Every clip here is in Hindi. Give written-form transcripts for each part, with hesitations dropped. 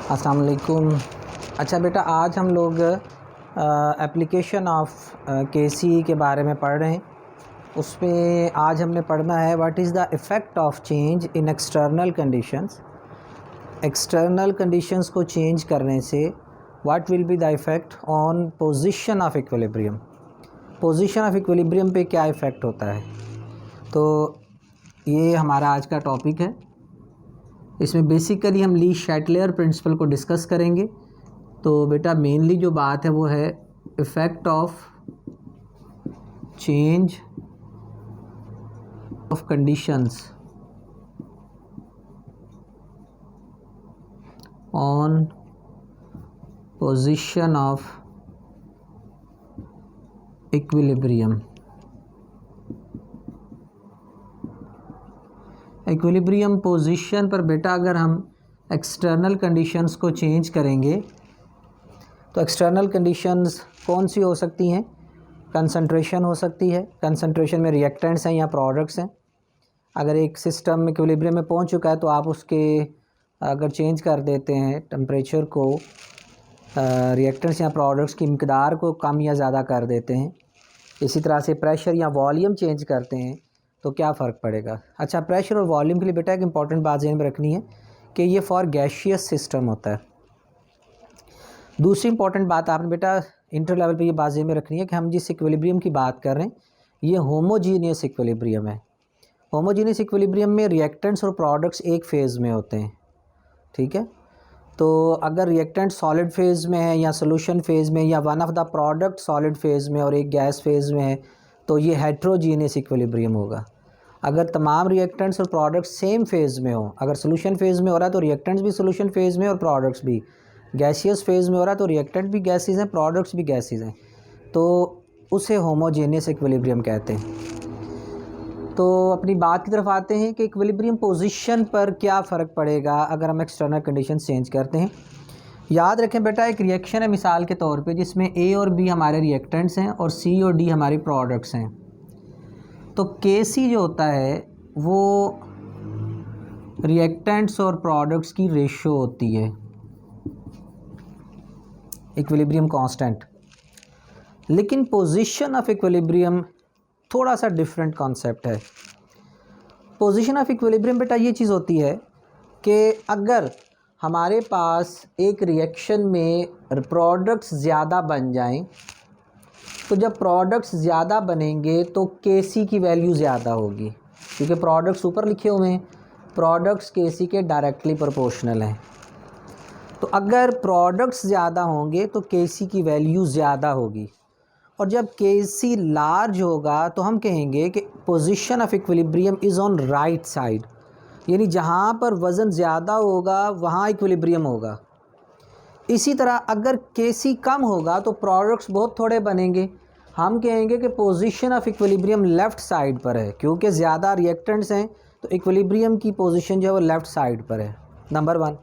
अस्सलाम वालेकुम। अच्छा बेटा, आज हम लोग एप्लीकेशन ऑफ केसी के बारे में पढ़ रहे हैं। उसमें आज हमने पढ़ना है what is the effect of change in external conditions. External conditions को चेंज करने से what will be the effect on position of equilibrium. Position of equilibrium पे क्या इफ़ेक्ट होता है, तो ये हमारा आज का टॉपिक है। इसमें बेसिकली हम ली शैटलेयर प्रिंसिपल को डिस्कस करेंगे। तो बेटा मेनली जो बात है वो है effect of change of conditions on position of equilibrium. Equilibrium position पर बेटा अगर हम एक्सटर्नल कंडीशंस को चेंज करेंगे तो एक्सटर्नल कंडीशंस कौन सी हो सकती हैं? कंसंट्रेशन हो सकती है। कंसंट्रेशन में रिएक्टेंट्स हैं या प्रोडक्ट्स हैं। अगर एक सिस्टम इक्विलिब्रियम में पहुंच चुका है तो आप उसके अगर चेंज कर देते हैं टेम्परेचर को, रिएक्टेंट्स या प्रोडक्ट्स की मिकदार को कम या ज़्यादा कर देते हैं, इसी तरह से प्रेशर या वॉल्यूम चेंज करते हैं तो क्या फ़र्क पड़ेगा। अच्छा, प्रेशर और वॉल्यूम के लिए बेटा एक इंपॉर्टेंट बात ध्यान में रखनी है कि ये फॉर गैशियस सिस्टम होता है। दूसरी इंपॉर्टेंट बात आपने बेटा इंटर लेवल पे ये बात ध्यान में रखनी है कि हम जिस इक्विलिब्रियम की बात कर रहे हैं ये होमोजीनियस इक्विलिब्रियम है। होमोजीनियस इक्विलिब्रियम में रिएक्टेंट्स और प्रोडक्ट्स एक फेज़ में होते हैं, ठीक है। तो अगर रिएक्टेंट सॉलिड फेज़ में है या सोल्यूशन फेज़ में या one of the product solid phase में और एक गैस फेज़ में है तो ये हेट्रोजीनियस इक्विलिब्रियम होगा। अगर तमाम रिएक्टेंट्स और प्रोडक्ट्स सेम फेज़ में हो, अगर सोल्यूशन फेज़ में हो रहा है तो रिएक्टेंट्स भी सोल्यूशन फेज़ में और प्रोडक्ट्स भी, गैसियस फेज़ में हो रहा है तो रिएक्टेंट भी गैसेस हैं, प्रोडक्ट्स भी गैसेस हैं, तो उसे होमोजेनियस इक्विलिब्रियम कहते हैं। तो अपनी बात की तरफ आते हैं कि इक्विलिब्रियम पोजीशन पर क्या फ़र्क पड़ेगा अगर हम एक्सटर्नल कंडीशन चेंज करते हैं। याद रखें बेटा, एक रिएक्शन है मिसाल के तौर पे जिसमें ए और बी हमारे रिएक्टेंट्स हैं और सी और डी हमारी प्रोडक्ट्स हैं। तो Kc जो होता है वो रिएक्टेंट्स और प्रोडक्ट्स की रेशो होती है, इक्विलिब्रियम कांस्टेंट। लेकिन पोजीशन ऑफ इक्विलिब्रियम थोड़ा सा डिफरेंट कॉन्सेप्ट है। पोजीशन ऑफ इक्विलिब्रियम बेटा ये चीज़ होती है कि अगर हमारे पास एक रिएक्शन में प्रोडक्ट्स ज़्यादा बन जाएं तो जब प्रोडक्ट्स ज़्यादा बनेंगे तो Kc की वैल्यू ज़्यादा होगी, क्योंकि प्रोडक्ट्स ऊपर लिखे हुए हैं, प्रोडक्ट्स Kc के डायरेक्टली प्रोपोर्शनल हैं। तो अगर प्रोडक्ट्स ज़्यादा होंगे तो Kc की वैल्यू ज़्यादा होगी, और जब Kc लार्ज होगा तो हम कहेंगे कि position of equilibrium is on right side, यानी जहाँ पर वज़न ज़्यादा होगा वहाँ इक्विलिब्रियम होगा। इसी तरह अगर Kc कम होगा तो प्रोडक्ट्स बहुत थोड़े बनेंगे, हम कहेंगे कि position of equilibrium left side पर है, क्योंकि ज़्यादा रिएक्टेंट्स हैं तो इक्विलिब्रियम की पोजीशन जो है वो लेफ़्ट साइड पर है। नंबर 1।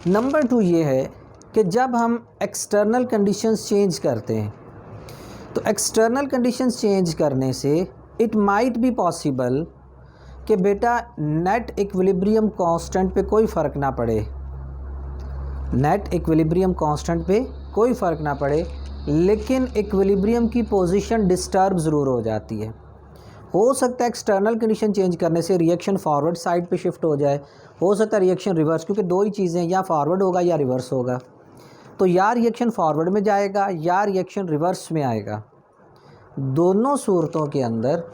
नंबर 2 ये है कि जब हम एक्सटर्नल कंडीशंस चेंज करते हैं तो एक्सटर्नल कंडीशंस चेंज करने से इट माइट बी पॉसिबल कि बेटा नेट इक्विलिब्रियम कांस्टेंट पे कोई फ़र्क ना पड़े, नेट इक्विलिब्रियम कांस्टेंट पे कोई फ़र्क ना पड़े, लेकिन इक्विलिब्रियम की पोजीशन डिस्टर्ब ज़रूर हो जाती है। हो सकता है एक्सटर्नल कंडीशन चेंज करने से रिएक्शन फॉरवर्ड साइड पे शिफ्ट हो जाए, हो सकता है रिएक्शन रिवर्स, क्योंकि दो ही चीज़ें, या फॉरवर्ड होगा या रिवर्स होगा। तो या रिएक्शन फॉरवर्ड में जाएगा या रिएक्शन रिवर्स में आएगा। दोनों सूरतों के अंदर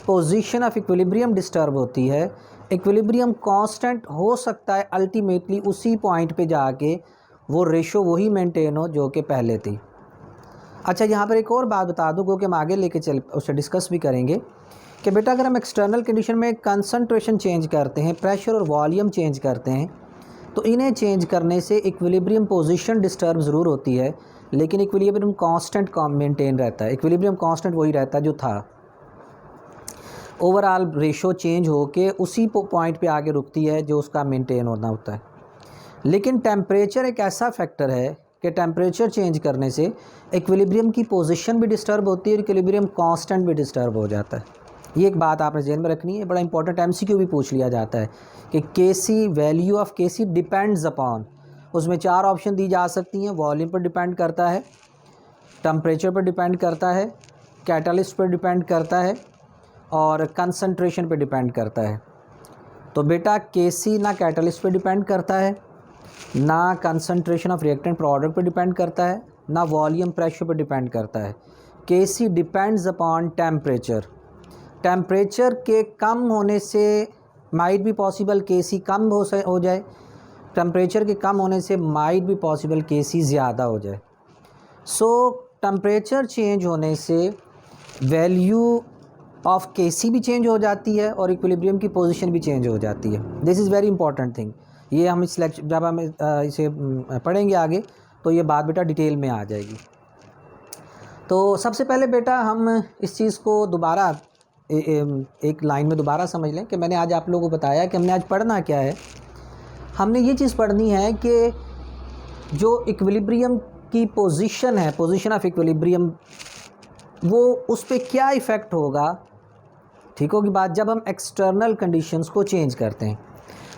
पोजीशन ऑफ इक्विलिब्रियम डिस्टर्ब होती है। इक्विलिब्रियम कांस्टेंट हो सकता है अल्टीमेटली उसी पॉइंट पे जाके वो रेशो वही मेंटेन हो जो कि पहले थी। अच्छा, यहाँ पर एक और बात बता दूँ क्योंकि हम आगे लेके चल उससे डिस्कस भी करेंगे कि बेटा अगर हम एक्सटर्नल कंडीशन में कंसंट्रेशन चेंज करते हैं, प्रेशर और वॉल्यूम चेंज करते हैं, तो इन्हें चेंज करने से इक्विलिब्रियम पोजीशन डिस्टर्ब ज़रूर होती है, लेकिन इक्विलिब्रियम कांस्टेंट मेंटेन रहता है। इक्विलिब्रियम कांस्टेंट वही रहता है जो था। ओवरऑल रेशो चेंज होके उसी पॉइंट पे आगे रुकती है जो उसका मेंटेन होना होता है। लेकिन टेम्परेचर एक ऐसा फैक्टर है कि टेम्परेचर चेंज करने से इक्विलिब्रियम की पोजीशन भी डिस्टर्ब होती है और इक्विलिब्रियम कांस्टेंट भी डिस्टर्ब हो जाता है। ये एक बात आपने ध्यान में रखनी है, बड़ा इंपॉर्टेंट एमसीक्यू भी पूछ लिया जाता है कि KC, value of KC depends upon, उसमें 4 ऑप्शन दी जा सकती हैं। वॉल्यूम पर डिपेंड करता है, टेम्परेचर पर डिपेंड करता है, कैटलिस्ट पर डिपेंड करता है और कंसंट्रेशन पर डिपेंड करता है। तो बेटा केसी ना कैटलिस्ट पर डिपेंड करता है, ना कंसंट्रेशन ऑफ रिएक्टेंट प्रोडक्ट पर डिपेंड करता है, ना वॉल्यूम प्रेशर पर डिपेंड करता है। केसी डिपेंड्स अपॉन टेम्परेचर। टेम्परेचर के कम होने से माइट भी पॉसिबल केसी कम हो जाए, टेम्परेचर के कम होने से माइट भी पॉसिबल केसी ज़्यादा हो जाए। सो टेम्परेचर चेंज होने से वैल्यू ऑफ केसी भी चेंज हो जाती है और इक्विलिब्रियम की पोजीशन भी चेंज हो जाती है। This is very important thing. ये हम इस लेक्चर जब हम इसे पढ़ेंगे आगे तो ये बात बेटा डिटेल में आ जाएगी। तो सबसे पहले बेटा हम इस चीज़ को दोबारा एक लाइन में दोबारा समझ लें कि मैंने आज आप लोगों को बताया कि हमने आज पढ़ना क्या है। हमने ये चीज़ पढ़नी है कि जो इक्विलिब्रियम की पोजीशन है, पोजीशन ऑफ इक्विलिब्रियम, वो उस पर क्या इफ़ेक्ट होगा, ठीक होगी बात, जब हम एक्सटर्नल कंडीशंस को चेंज करते हैं।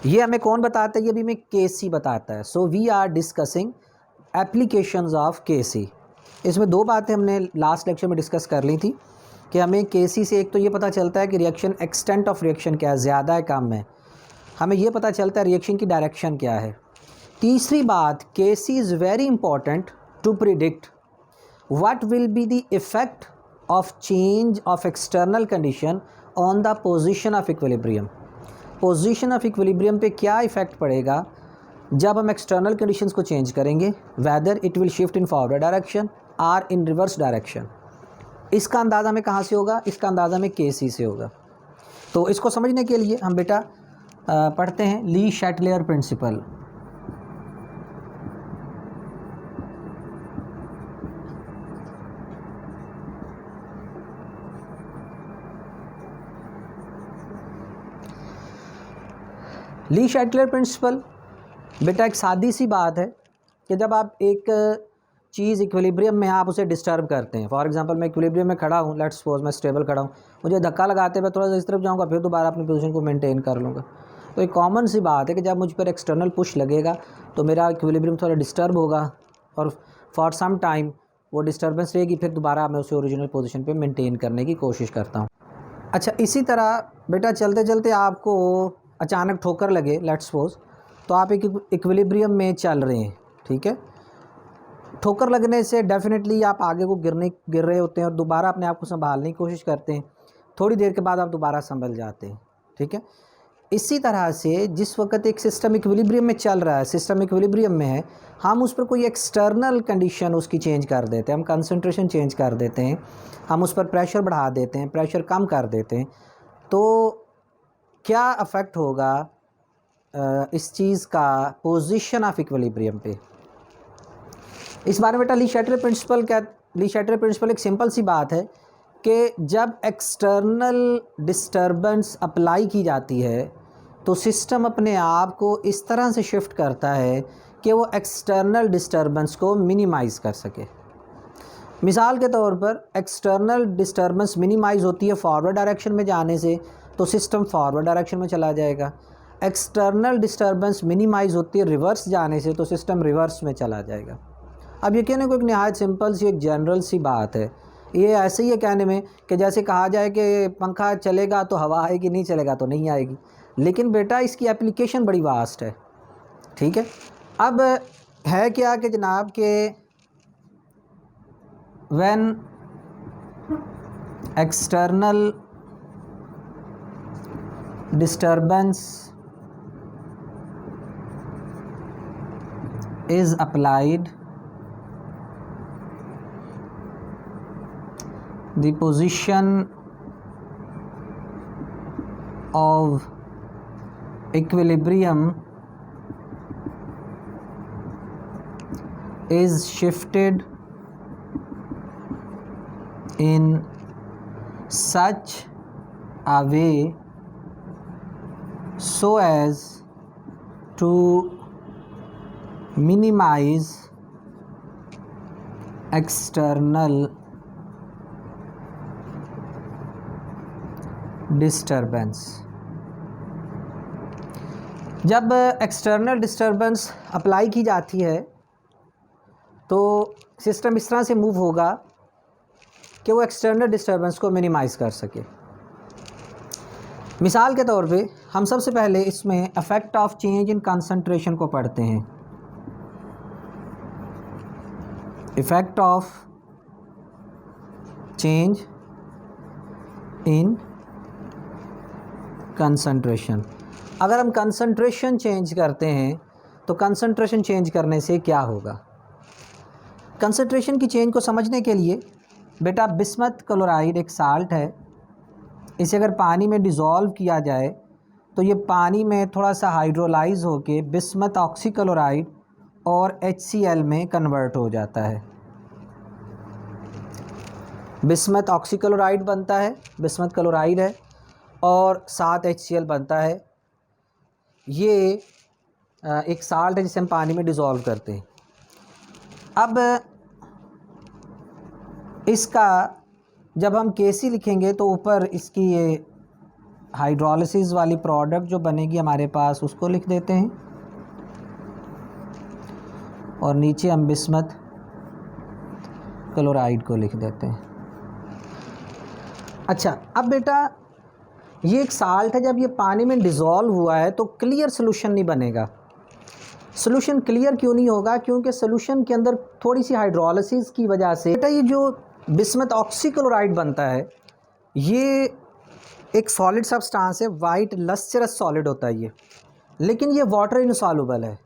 ये हमें कौन बताता है? ये भी हमें केसी बताता है। So we are discussing applications of KC. इसमें 2 बातें हमने लास्ट लेक्चर में डिस्कस कर ली थी कि हमें केसी से एक तो ये पता चलता है कि रिएक्शन एक्सटेंट ऑफ रिएक्शन क्या है, ज़्यादा है कम है। हमें ये पता चलता है रिएक्शन की डायरेक्शन क्या है। तीसरी बात, KC is very important to predict what will be the effect of change of external condition on the position of equilibrium. Position of equilibrium पे क्या इफ़ेक्ट पड़ेगा जब हम एक्सटर्नल कंडीशंस को चेंज करेंगे, whether it will shift in forward direction or in reverse direction. इसका अंदाज़ा हमें कहाँ से होगा? इसका अंदाज़ा हमें केसी से होगा। तो इसको समझने के लिए हम बेटा पढ़ते हैं ली शैटलेयर प्रिंसिपल। ली शैटलेयर प्रिंसिपल बेटा एक सादी सी बात है कि जब आप एक चीज़ इक्विलिब्रियम में आप उसे डिस्टर्ब करते हैं। फॉर एग्जांपल मैं इक्विलिब्रियम में खड़ा हूँ, लेट्स सपोज मैं स्टेबल खड़ा हूँ, मुझे धक्का लगाते हुए थोड़ा सा इस तरफ जाऊँगा, फिर दोबारा अपनी पोजीशन को मेंटेन कर लूँगा। तो एक कॉमन सी बात है कि जब मुझ पर एक्सटर्नल पुश लगेगा तो मेरा इक्विलिब्रियम थोड़ा डिस्टर्ब होगा और फॉर सम टाइम वो डिस्टर्बेंस रहेगी, फिर दोबारा मैं उसे ओरिजिनल पोजीशन पे मेंटेन करने की कोशिश करता हूँ। अच्छा, इसी तरह बेटा चलते चलते आपको अचानक ठोकर लगे, लेट्स सपोज, तो आप एक इक्विलिब्रियम में चल रहे हैं, ठीक है। ठोकर लगने से डेफिनेटली आप आगे को गिर रहे होते हैं और दोबारा अपने आप को संभालने की कोशिश करते हैं। थोड़ी देर के बाद आप दोबारा संभल जाते हैं, ठीक है। इसी तरह से जिस वक्त एक सिस्टम इक्विलिब्रियम में चल रहा है, सिस्टम इक्विलिब्रियम में है, हम उस पर कोई एक्सटर्नल कंडीशन उसकी चेंज कर देते हैं, हम कंसंट्रेशन चेंज कर देते हैं, हम उस पर प्रेशर बढ़ा देते हैं, प्रेशर कम कर देते हैं, तो क्या अफेक्ट होगा इस चीज़ का पोजीशन ऑफ इक्विलिब्रियम पे। इस बारे में बेटा ली शैटलेयर प्रिंसिपल एक सिंपल सी बात है कि जब एक्सटर्नल डिस्टर्बेंस अप्लाई की जाती है तो सिस्टम अपने आप को इस तरह से शिफ्ट करता है कि वो एक्सटर्नल डिस्टर्बेंस को मिनिमाइज़ कर सके। मिसाल के तौर पर एक्सटर्नल डिस्टर्बेंस मिनिमाइज़ होती है फॉरवर्ड डायरेक्शन में जाने से, तो सिस्टम फॉरवर्ड डायरेक्शन में चला जाएगा। एक्सटर्नल डिस्टर्बेंस मिनिमाइज़ होती है रिवर्स जाने से, तो सिस्टम रिवर्स में चला जाएगा। अब ये कहने को एक नहायत सिंपल सी एक जनरल सी बात है। ये ऐसे ही है कहने में कि जैसे कहा जाए कि पंखा चलेगा तो हवा आएगी, नहीं चलेगा तो नहीं आएगी। लेकिन बेटा इसकी एप्लीकेशन बड़ी वास्ट है, ठीक है। अब है क्या कि जनाब के when external disturbance is applied, the position of equilibrium is shifted in such a way so as to minimize external disturbance. जब एक्सटर्नल डिस्टर्बेंस अप्लाई की जाती है तो सिस्टम इस तरह से मूव होगा कि वो एक्सटर्नल डिस्टर्बेंस को मिनिमाइज़ कर सके। मिसाल के तौर पे हम सबसे पहले इसमें effect of change in concentration को पढ़ते हैं। Effect of change in concentration. अगर हम कंसंट्रेशन चेंज करते हैं तो कंसंट्रेशन चेंज करने से क्या होगा? कंसंट्रेशन की चेंज को समझने के लिए बेटा बिस्मथ क्लोराइड एक साल्ट है, इसे अगर पानी में डिज़ोल्व किया जाए तो ये पानी में थोड़ा सा हाइड्रोलाइज होके बिस्मथ ऑक्सीक्लोराइड और HCl में कन्वर्ट हो जाता है। बिस्मथ ऑक्सीक्लोराइड बनता है, बिस्मथ क्लोराइड है, और साथ HCl बनता है। ये एक साल्ट है जिसे हम पानी में डिज़ोल्व करते हैं। अब इसका जब हम Kc लिखेंगे तो ऊपर इसकी ये हाइड्रोलिसिस वाली प्रोडक्ट जो बनेगी हमारे पास उसको लिख देते हैं, और नीचे हम बिस्मथ क्लोराइड को लिख देते हैं। अच्छा, अब बेटा ये एक साल्ट है, जब ये पानी में डिज़ोल्व हुआ है तो क्लियर सोल्यूशन नहीं बनेगा। सोल्यूशन क्लियर क्यों नहीं होगा? क्योंकि सोल्यूशन के अंदर थोड़ी सी हाइड्रोलिसिस की वजह से बेटा ये जो बिस्मथ ऑक्सीक्लोराइड बनता है ये एक सॉलिड सब्सटेंस है, वाइट लस्चरस सॉलिड होता है ये, लेकिन ये वाटर इनसॉल्युबल है।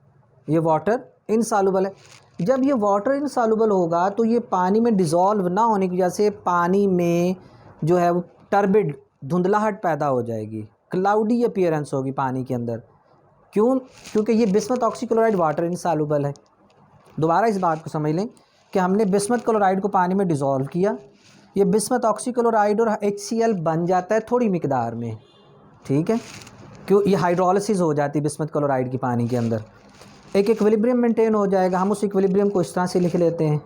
ये वाटर इनसॉल्युबल है। जब ये वाटर इनसॉल्युबल होगा तो ये पानी में डिज़ोल्व ना होने की वजह से पानी में जो है वो टर्बिड धुंधलाहट पैदा हो जाएगी, क्लाउडी अपीयरेंस होगी पानी के अंदर। क्यों? क्योंकि ये बिस्मथ ऑक्सीक्लोराइड वाटर इनसॉल्युबल है। दोबारा इस बात को समझ लें कि हमने बिस्मथ क्लोराइड को पानी में डिज़ोल्व किया, ये बिस्मथ ऑक्सीक्लोराइड और HCl बन जाता है थोड़ी मिकदार में, ठीक है, क्यों? ये हाइड्रोलिसिस हो जाती है बिस्मथ क्लोराइड की पानी के अंदर, एक इक्विलिब्रियम मेंटेन हो जाएगा। हम उस इक्विलिब्रियम को इस तरह से लिख लेते हैं।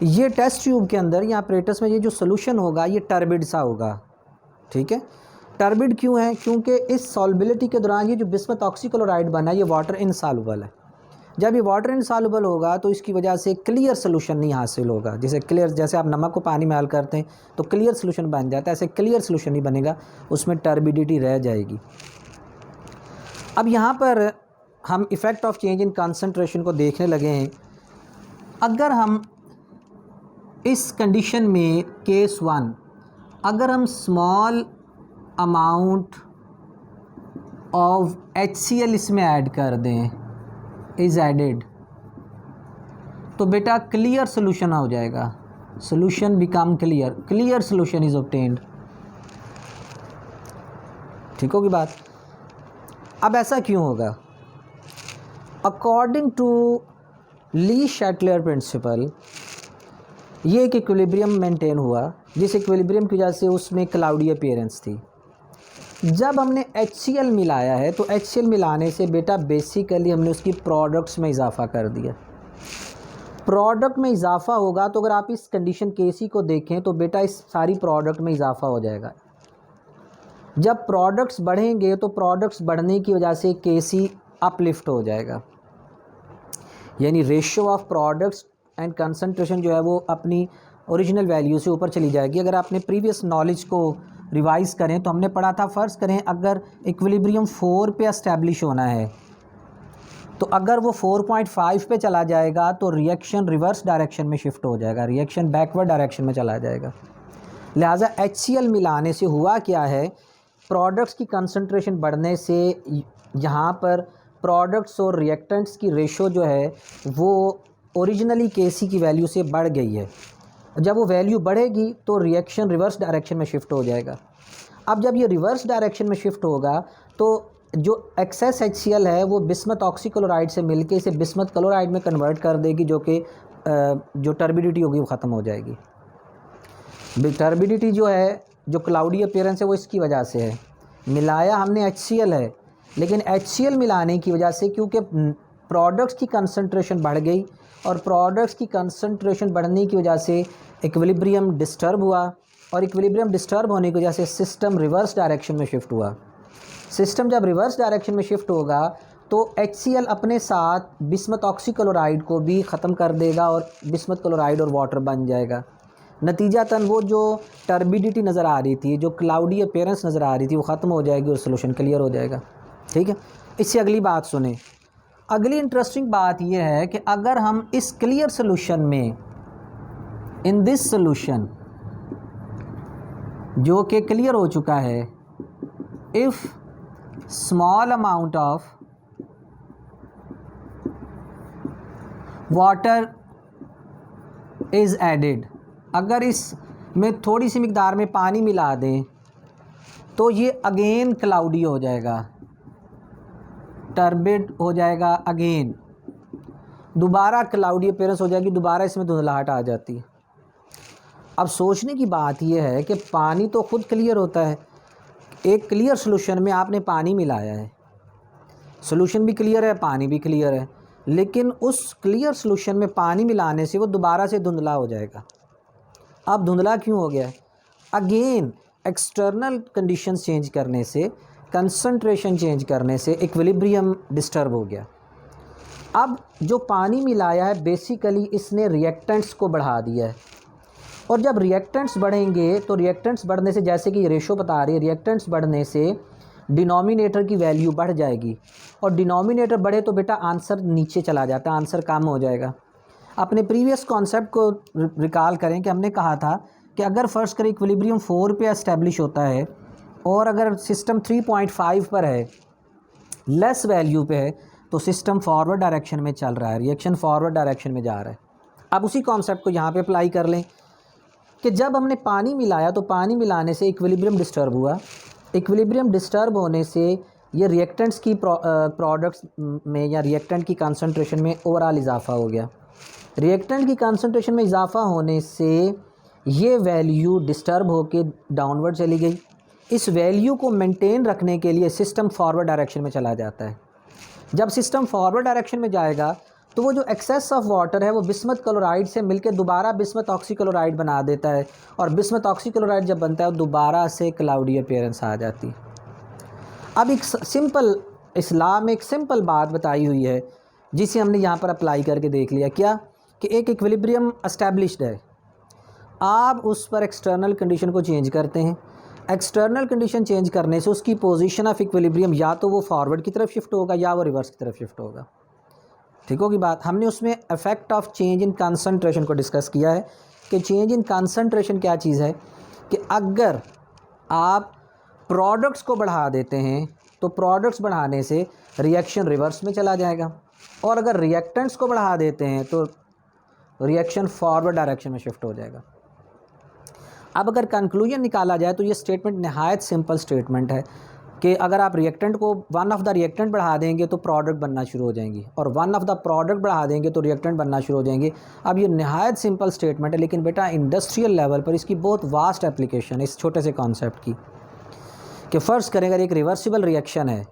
ये टेस्ट ट्यूब के अंदर या ऑपरेटर्स में ये जो सोल्यूशन होगा ये टर्बिड सा होगा, ठीक है। टर्बिड क्यों है? क्योंकि इस सॉल्बिलिटी के दौरान ये जो बिस्मथ ऑक्सीक्लोराइड बना है ये वाटर इनसॉल्युबल है। जब ये वाटर इनसॉल्युबल होगा तो इसकी वजह से क्लियर सोल्यूशन नहीं हासिल होगा। जैसे आप नमक को पानी में हल करते हैं तो क्लियर सोल्यूशन बन जाता है, ऐसे क्लियर सोल्यूशन नहीं बनेगा, उसमें टर्बिडिटी रह जाएगी। अब यहाँ पर हम effect of change in concentration को देखने लगे हैं। अगर हम इस कंडीशन में केस 1 अगर हम स्मॉल अमाउंट ऑफ HCl इसमें ऐड कर दें, इज़ एडेड, तो बेटा क्लियर सोल्यूशन हो जाएगा। Solution become clear, clear solution is obtained. ठीक होगी बात? अब ऐसा क्यों होगा? अकॉर्डिंग टू ली शैटलर प्रिंसिपल ये एक इक्विलिब्रियम मेंटेन हुआ, जिस इक्विलिब्रियम की वजह से उसमें क्लाउडी अपीयरेंस थी। जब हमने HCl मिलाया है तो HCl मिलाने से बेटा बेसिकली हमने उसकी प्रोडक्ट्स में इजाफ़ा कर दिया। प्रोडक्ट में इजाफ़ा होगा तो अगर आप इस कंडीशन Kc को देखें तो बेटा इस सारी प्रोडक्ट में इजाफ़ा हो जाएगा। जब प्रोडक्ट्स बढ़ेंगे तो प्रोडक्ट्स बढ़ने की वजह से Kc अपलिफ्ट हो जाएगा, यानी ratio of products and concentration जो है वो अपनी ओरिजिनल वैल्यू से ऊपर चली जाएगी। अगर आपने प्रीवियस नॉलेज को रिवाइज़ करें तो हमने पढ़ा था, फ़र्ज़ करें अगर इक्विलिब्रियम 4 पे एस्टैब्लिश होना है तो अगर वो 4.5 पे चला जाएगा तो रिएक्शन रिवर्स डायरेक्शन में शिफ्ट हो जाएगा, रिएक्शन बैकवर्ड डायरेक्शन में चला जाएगा। लिहाजा HCl मिलाने से हुआ क्या है, प्रोडक्ट्स की कंसंट्रेशन बढ़ने से यहाँ पर प्रोडक्ट्स और रिएक्टेंट्स की रेशो जो है वो ओरिजिनली Kc की वैल्यू से बढ़ गई है। जब वो वैल्यू बढ़ेगी तो रिएक्शन रिवर्स डायरेक्शन में शिफ्ट हो जाएगा। अब जब ये रिवर्स डायरेक्शन में शिफ्ट होगा तो जो एक्सेस HCl है वो बिस्मथ ऑक्सीक्लोराइड से मिलके इसे बिस्मथ क्लोराइड में कन्वर्ट कर देगी, जो कि जो टर्बिडिटी होगी वो ख़त्म हो जाएगी। टर्बिडिटी जो है, जो क्लाउडी अपीयरेंस है, वो इसकी वजह से है। मिलाया हमने HCl है, लेकिन HCl मिलाने की वजह से क्योंकि प्रोडक्ट्स की कंसंट्रेशन बढ़ गई और प्रोडक्ट्स की कंसंट्रेशन बढ़ने की वजह से इक्विलिब्रियम डिस्टर्ब हुआ, और इक्विलिब्रियम डिस्टर्ब होने की वजह से सिस्टम रिवर्स डायरेक्शन में शिफ्ट हुआ। सिस्टम जब रिवर्स डायरेक्शन में शिफ्ट होगा तो HCl अपने साथ बिस्मथ ऑक्सीक्लोराइड को भी ख़त्म कर देगा और बिस्मथ क्लोराइड और वाटर बन जाएगा। नतीजातन वो जो टर्बिडिटी नज़र आ रही थी, जो क्लाउडी अपीयरेंस नज़र आ रही थी, वो ख़त्म हो जाएगी और सोल्यूशन क्लियर हो जाएगा। ठीक है, इससे अगली बात सुने। अगली इंटरेस्टिंग बात यह है कि अगर हम इस क्लियर सोल्यूशन में, इन दिस सोल्यूशन जो कि क्लियर हो चुका है, if small amount of water is added, अगर इसमें थोड़ी सी मिकदार में पानी मिला दें तो ये अगेन क्लाउडी हो जाएगा, टर्बिड हो जाएगा, अगेन दोबारा क्लाउडी अपीयरेंस हो जाएगी, दोबारा इसमें धुंधलाहट आ जाती है। अब सोचने की बात यह है कि पानी तो खुद क्लियर होता है, एक क्लियर सोल्यूशन में आपने पानी मिलाया है, सोल्यूशन भी क्लियर है, पानी भी क्लियर है, लेकिन उस क्लियर सोल्यूशन में पानी मिलाने से वो दोबारा से धुंधला हो जाएगा। अब धुंधला क्यों हो गया? अगेन एक्सटर्नल कंडीशंस चेंज करने से, कंसंट्रेशन चेंज करने से इक्विलिब्रियम डिस्टर्ब हो गया। अब जो पानी मिलाया है बेसिकली इसने रिएक्टेंट्स को बढ़ा दिया है, और जब रिएक्टेंट्स बढ़ेंगे तो रिएक्टेंट्स बढ़ने से, जैसे कि रेशो बता रही है, रिएक्टेंट्स बढ़ने से डिनोमिनेटर की वैल्यू बढ़ जाएगी, और डिनोमिनेटर बढ़े तो बेटा आंसर नीचे चला जाता है, आंसर कम हो जाएगा। अपने प्रीवियस कॉन्सेप्ट को रिकॉल करें कि हमने कहा था कि अगर फ़र्ज़ करें इक्विलिब्रियम 4 पे एस्टेब्लिश होता है और अगर सिस्टम 3.5 पर है, लेस वैल्यू पे है, तो सिस्टम फॉरवर्ड डायरेक्शन में चल रहा है, रिएक्शन फॉरवर्ड डायरेक्शन में जा रहा है। अब उसी कॉन्सेप्ट को यहाँ पे अप्लाई कर लें कि जब हमने पानी मिलाया तो पानी मिलाने से इक्विलिब्रियम डिस्टर्ब हुआ, इक्विलिब्रियम डिस्टर्ब होने से ये रिएक्टेंट्स की प्रोडक्ट्स में या रिएक्टेंट की कंसंट्रेशन में ओवरऑल इजाफा हो गया। रिएक्टेंट की कंसंट्रेशन में इजाफा होने से ये वैल्यू डिस्टर्ब होके डाउनवर्ड चली गई। इस वैल्यू को मेंटेन रखने के लिए सिस्टम फॉरवर्ड डायरेक्शन में चला जाता है। जब सिस्टम फॉरवर्ड डायरेक्शन में जाएगा तो वो जो एक्सेस ऑफ वाटर है वो बिस्मथ क्लोराइड से मिलकर दोबारा बिस्मथ ऑक्सीक्लोराइड बना देता है, और बिस्मथ ऑक्सीक्लोराइड जब बनता है दोबारा से क्लाउडी अपीयरेंस आ जाती है। अब एक सिंपल इस्लाम में एक सिंपल बात बताई हुई है जिसे हमने यहाँ पर अप्लाई करके देख लिया। क्या कि एक इक्विलिब्रियम एस्टैब्लिश्ड है, आप उस पर एक्सटर्नल कंडीशन को चेंज करते हैं, एक्सटर्नल कंडीशन चेंज करने से उसकी पोजीशन ऑफ इक्विलिब्रियम या तो वो फॉरवर्ड की तरफ शिफ्ट होगा या वो रिवर्स की तरफ शिफ्ट होगा। ठीक होगी बात। हमने उसमें effect of change in concentration को डिस्कस किया है कि चेंज इन कंसंट्रेशन क्या चीज़ है, कि अगर आप प्रोडक्ट्स को बढ़ा देते हैं तो प्रोडक्ट्स बढ़ाने से रिएक्शन रिवर्स में चला जाएगा, और अगर रिएक्टेंट्स को बढ़ा देते हैं तो रिएक्शन फॉरवर्ड डायरेक्शन में शिफ्ट हो जाएगा। अब अगर कंक्लूजन निकाला जाए तो ये स्टेटमेंट नहायत सिंपल स्टेटमेंट है कि अगर आप रिएक्टेंट को वन ऑफ द रिएक्टेंट बढ़ा देंगे तो प्रोडक्ट बनना शुरू हो जाएंगी, और वन ऑफ द प्रोडक्ट बढ़ा देंगे तो रिएक्टेंट बनना शुरू हो जाएंगे। अब ये नहायत सिंपल स्टेटमेंट है, लेकिन बेटा इंडस्ट्रियल लेवल पर इसकी बहुत वास्ट एप्लीकेशन है इस छोटे से कॉन्सेप्ट की। कि फ़र्ज़ करें अगर एक रिवर्सिबल रिएक्शन है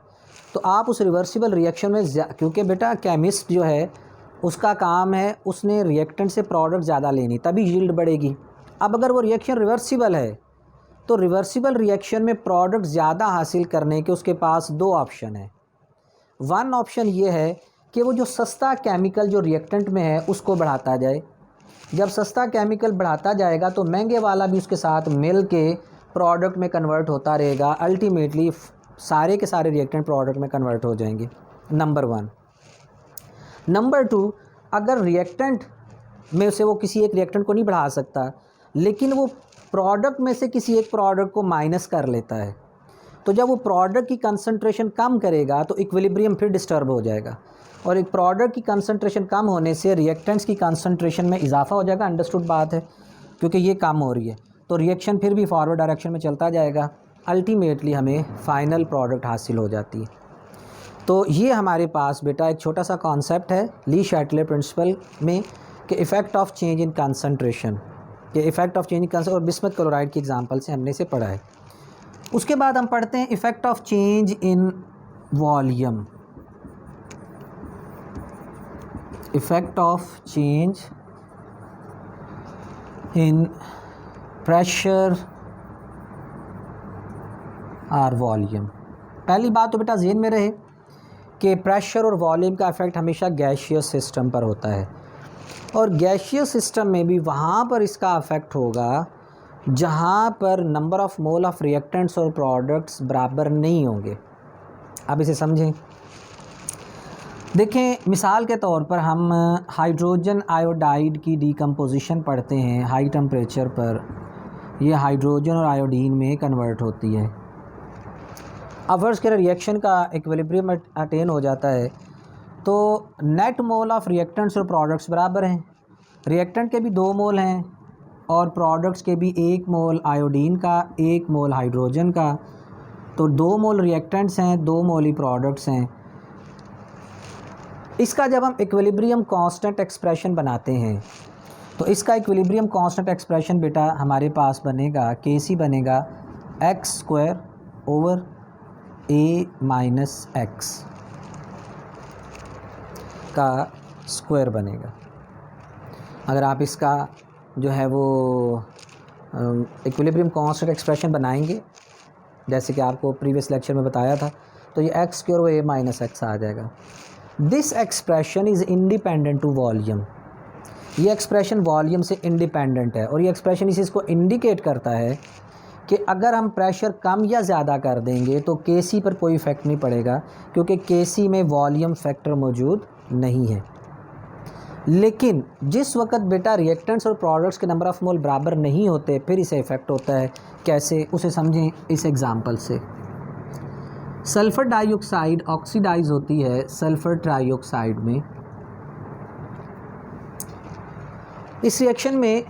तो आप उस रिवर्सिबल रिएक्शन में, क्योंकि बेटा केमिस्ट जो है उसका काम है उसने रिएक्टेंट से प्रोडक्ट ज़्यादा लेनी तभी यील्ड बढ़ेगी। अब अगर वो रिएक्शन रिवर्सिबल है तो रिवर्सिबल रिएक्शन में प्रोडक्ट ज़्यादा हासिल करने के उसके पास दो ऑप्शन है। वन ऑप्शन ये है कि वो जो सस्ता केमिकल जो रिएक्टेंट में है उसको बढ़ाता जाए। जब सस्ता केमिकल बढ़ाता जाएगा तो महंगे वाला भी उसके साथ मिल के प्रोडक्ट में कन्वर्ट होता रहेगा, अल्टीमेटली सारे के सारे रिएक्टेंट प्रोडक्ट में कन्वर्ट हो जाएंगे। Number one. नंबर टू, अगर रिएक्टेंट में से वो किसी एक रिएक्टेंट को नहीं बढ़ा सकता लेकिन वो प्रोडक्ट में से किसी एक प्रोडक्ट को माइनस कर लेता है, तो जब वो प्रोडक्ट की कंसंट्रेशन कम करेगा तो इक्विलिब्रियम फिर डिस्टर्ब हो जाएगा, और एक प्रोडक्ट की कंसंट्रेशन कम होने से रिएक्टेंट्स की कंसंट्रेशन में इजाफा हो जाएगा। अंडरस्टूड बात है, क्योंकि ये कम हो रही है तो रिएक्शन फिर भी फॉरवर्ड डायरेक्शन में चलता जाएगा, अल्टीमेटली हमें फाइनल प्रोडक्ट हासिल हो जाती है। तो ये हमारे पास बेटा एक छोटा सा कॉन्सेप्ट है ली शैटले प्रिंसिपल में कि effect of change in concentration, कि effect of change in concentration, और बिस्मथ क्लोराइड की एग्जांपल से हमने इसे पढ़ा है। उसके बाद हम पढ़ते हैं effect of change in volume, effect of change in pressure और वॉल्यूम। पहली बात तो बेटा ज़हन में रहे कि प्रेशर और वॉल्यूम का इफ़ेक्ट हमेशा गैसियस सिस्टम पर होता है, और गैसियस सिस्टम में भी वहाँ पर इसका इफ़ेक्ट होगा जहाँ पर number of mole of reactants और प्रोडक्ट्स बराबर नहीं होंगे। अब इसे समझें। देखें, मिसाल के तौर पर हम हाइड्रोजन आयोडाइड की डीकम्पोजिशन पढ़ते हैं हाई टेम्परेचर पर, यह हाइड्रोजन और आयोडीन में कन्वर्ट होती है। अब फर्स्ट के रिएक्शन का इक्विलिब्रियम अटेन हो जाता है, तो नेट मोल ऑफ़ रिएक्टेंट्स और प्रोडक्ट्स बराबर हैं। रिएक्टेंट के भी 2 मोल हैं और प्रोडक्ट्स के भी 1 मोल आयोडीन का, 1 मोल हाइड्रोजन का। तो 2 मोल रिएक्टेंट्स हैं, 2 मोल ही प्रोडक्ट्स हैं। इसका जब हम इक्विलिब्रियम कांस्टेंट एक्सप्रेशन बनाते हैं तो इसका इक्विलिब्रियम कांस्टेंट एक्सप्रेशन बेटा हमारे पास बनेगा, Kc बनेगा x² over a minus x का स्क्वायर बनेगा। अगर आप इसका जो है वो इक्विलिब्रियम कांस्टेंट एक्सप्रेशन बनाएंगे, जैसे कि आपको प्रीवियस लेक्चर में बताया था, तो ये x² over a minus x आ जाएगा। This expression is independent to volume. ये एक्सप्रेशन वॉल्यूम से इंडिपेंडेंट है, और ये एक्सप्रेशन इस चीज़ को इंडिकेट करता है कि अगर हम प्रेशर कम या ज़्यादा कर देंगे तो Kc पर कोई इफ़ेक्ट नहीं पड़ेगा, क्योंकि Kc में वॉल्यूम फैक्टर मौजूद नहीं है। लेकिन जिस वक्त बेटा रिएक्टेंट्स और प्रोडक्ट्स के नंबर ऑफ़ मोल बराबर नहीं होते, फिर इसे इफ़ेक्ट होता है। कैसे, उसे समझें इस एग्ज़ाम्पल से। सल्फ़र डाइऑक्साइड ऑक्सीडाइज होती है सल्फ़र ट्राइऑक्साइड में। इस रिएक्शन में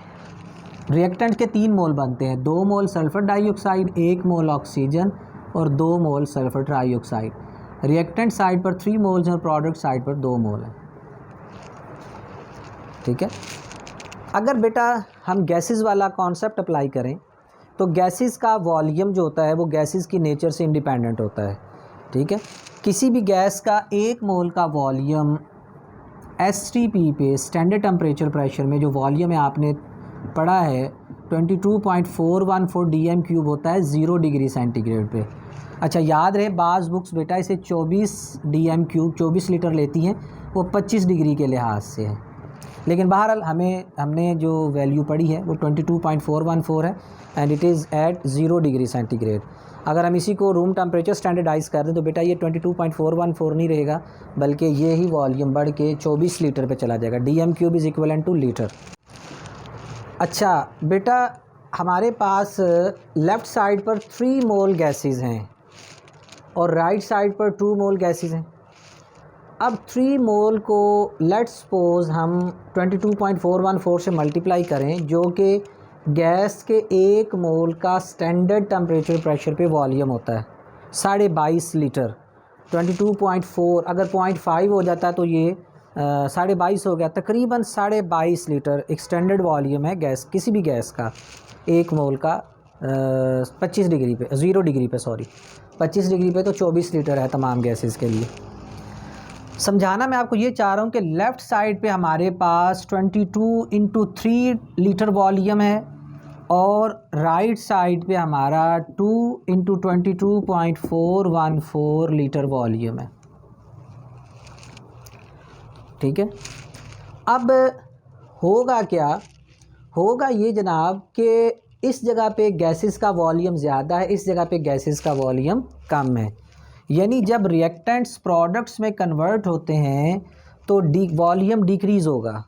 रिएक्टेंट के 3 मोल बनते हैं, 2 मोल सल्फ़र डाइऑक्साइड, 1 मोल ऑक्सीजन और 2 मोल सल्फ़र ट्राइऑक्साइड। रिएक्टेंट साइड पर 3 मोल्स हैं और प्रोडक्ट साइड पर 2 मोल हैं। ठीक है। अगर बेटा हम गैसेस वाला कॉन्सेप्ट अप्लाई करें तो गैसेस का वॉल्यूम जो होता है वो गैसेस की नेचर से इंडिपेंडेंट होता है। ठीक है। किसी भी गैस का 1 मोल का वॉल्यूम STP पे स्टैंडर्ड टेम्परेचर प्रेशर में जो वॉल्यूम है आपने पढ़ा है 22.414 dm³ होता है 0 डिग्री सेंटीग्रेड पे। अच्छा, याद रहे बाज़ बुक्स बेटा इसे 24 dm³ 24 लीटर लेती हैं, वो 25 डिग्री के लिहाज से है, लेकिन बहरहाल हमने जो वैल्यू पढ़ी है वो 22.414 है and it is at 0 degree centigrade. अगर हम इसी को रूम टेम्परेचर स्टैंडर्डाइज़ कर दें तो बेटा ये 22.414 नहीं रहेगा, बल्कि ये ही वॉल्यूम बढ़ के 24 लीटर पे चला जाएगा। dm³ is equivalent two litre. अच्छा बेटा, हमारे पास लेफ़्ट साइड पर 3 मोल गैसेस हैं और राइट साइड पर 2 मोल गैसेस हैं। अब 3 मोल को लेट्स सपोज हम 22.414 से मल्टीप्लाई करें, जो कि गैस के 1 मोल का स्टैंडर्ड टेम्परेचर प्रेशर पे वॉल्यूम होता है 22.5 लीटर। 22.4 अगर 0.5 हो जाता है तो ये 22.5 हो गया, तकरीबन 22.5 लीटर एक स्टैंडर्ड वॉल्यूम है गैस, किसी भी गैस का 1 मोल का 25 डिग्री पे 0 डिग्री पे 25 डिग्री पे तो 24 लीटर है तमाम गैसेस के लिए। समझाना मैं आपको ये चाह रहा हूँ कि लेफ़्ट साइड पे हमारे पास 22 × 3 लीटर वॉल्यूम है और राइट साइड पे हमारा 2 × 22.414 लीटर वॉल्यूम है। ठीक है। अब होगा क्या, होगा ये जनाब कि इस जगह पे गैसेस का वॉल्यूम ज़्यादा है, इस जगह पे गैसेस का वॉल्यूम कम है। यानी जब रिएक्टेंट्स प्रोडक्ट्स में कन्वर्ट होते हैं तो वॉल्यूम डिक्रीज़ होगा।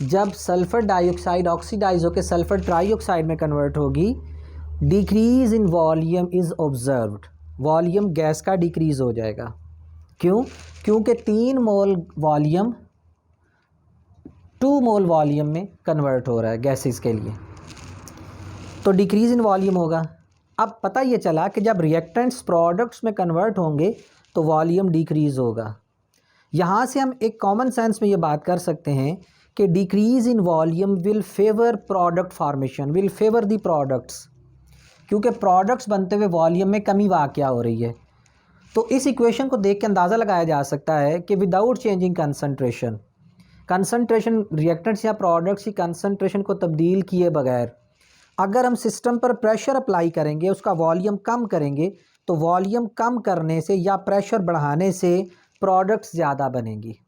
जब सल्फ़र डाइऑक्साइड ऑक्सीडाइज होकर सल्फ़र ट्राइऑक्साइड में कन्वर्ट होगी, decrease in volume is observed, volume gas का डिक्रीज़ हो जाएगा। क्यों? क्योंकि 3 मोल वॉल्यूम 2 मोल वॉल्यूम में कन्वर्ट हो रहा है गैसेस के लिए, तो डिक्रीज़ इन वॉल्यूम होगा। अब पता ये चला कि जब रिएक्टेंट्स प्रोडक्ट्स में कन्वर्ट होंगे तो वॉल्यूम डिक्रीज़ होगा। यहाँ से हम एक कॉमन सेंस में ये बात कर सकते हैं कि decrease in volume will favour product formation, will favour the products, क्योंकि प्रोडक्ट्स बनते हुए वॉल्यूम में कमी वाक़या हो रही है। तो इस इक्वेशन को देख के अंदाज़ा लगाया जा सकता है कि विदाउट चेंजिंग कंसंट्रेशन रिएक्टेंट्स या प्रोडक्ट्स की कंसंट्रेशन को तब्दील किए बगैर अगर हम सिस्टम पर प्रेशर अप्लाई करेंगे, उसका वॉल्यूम कम करेंगे, तो वॉल्यूम कम करने से या प्रेशर बढ़ाने से प्रोडक्ट्स ज़्यादा बनेंगी।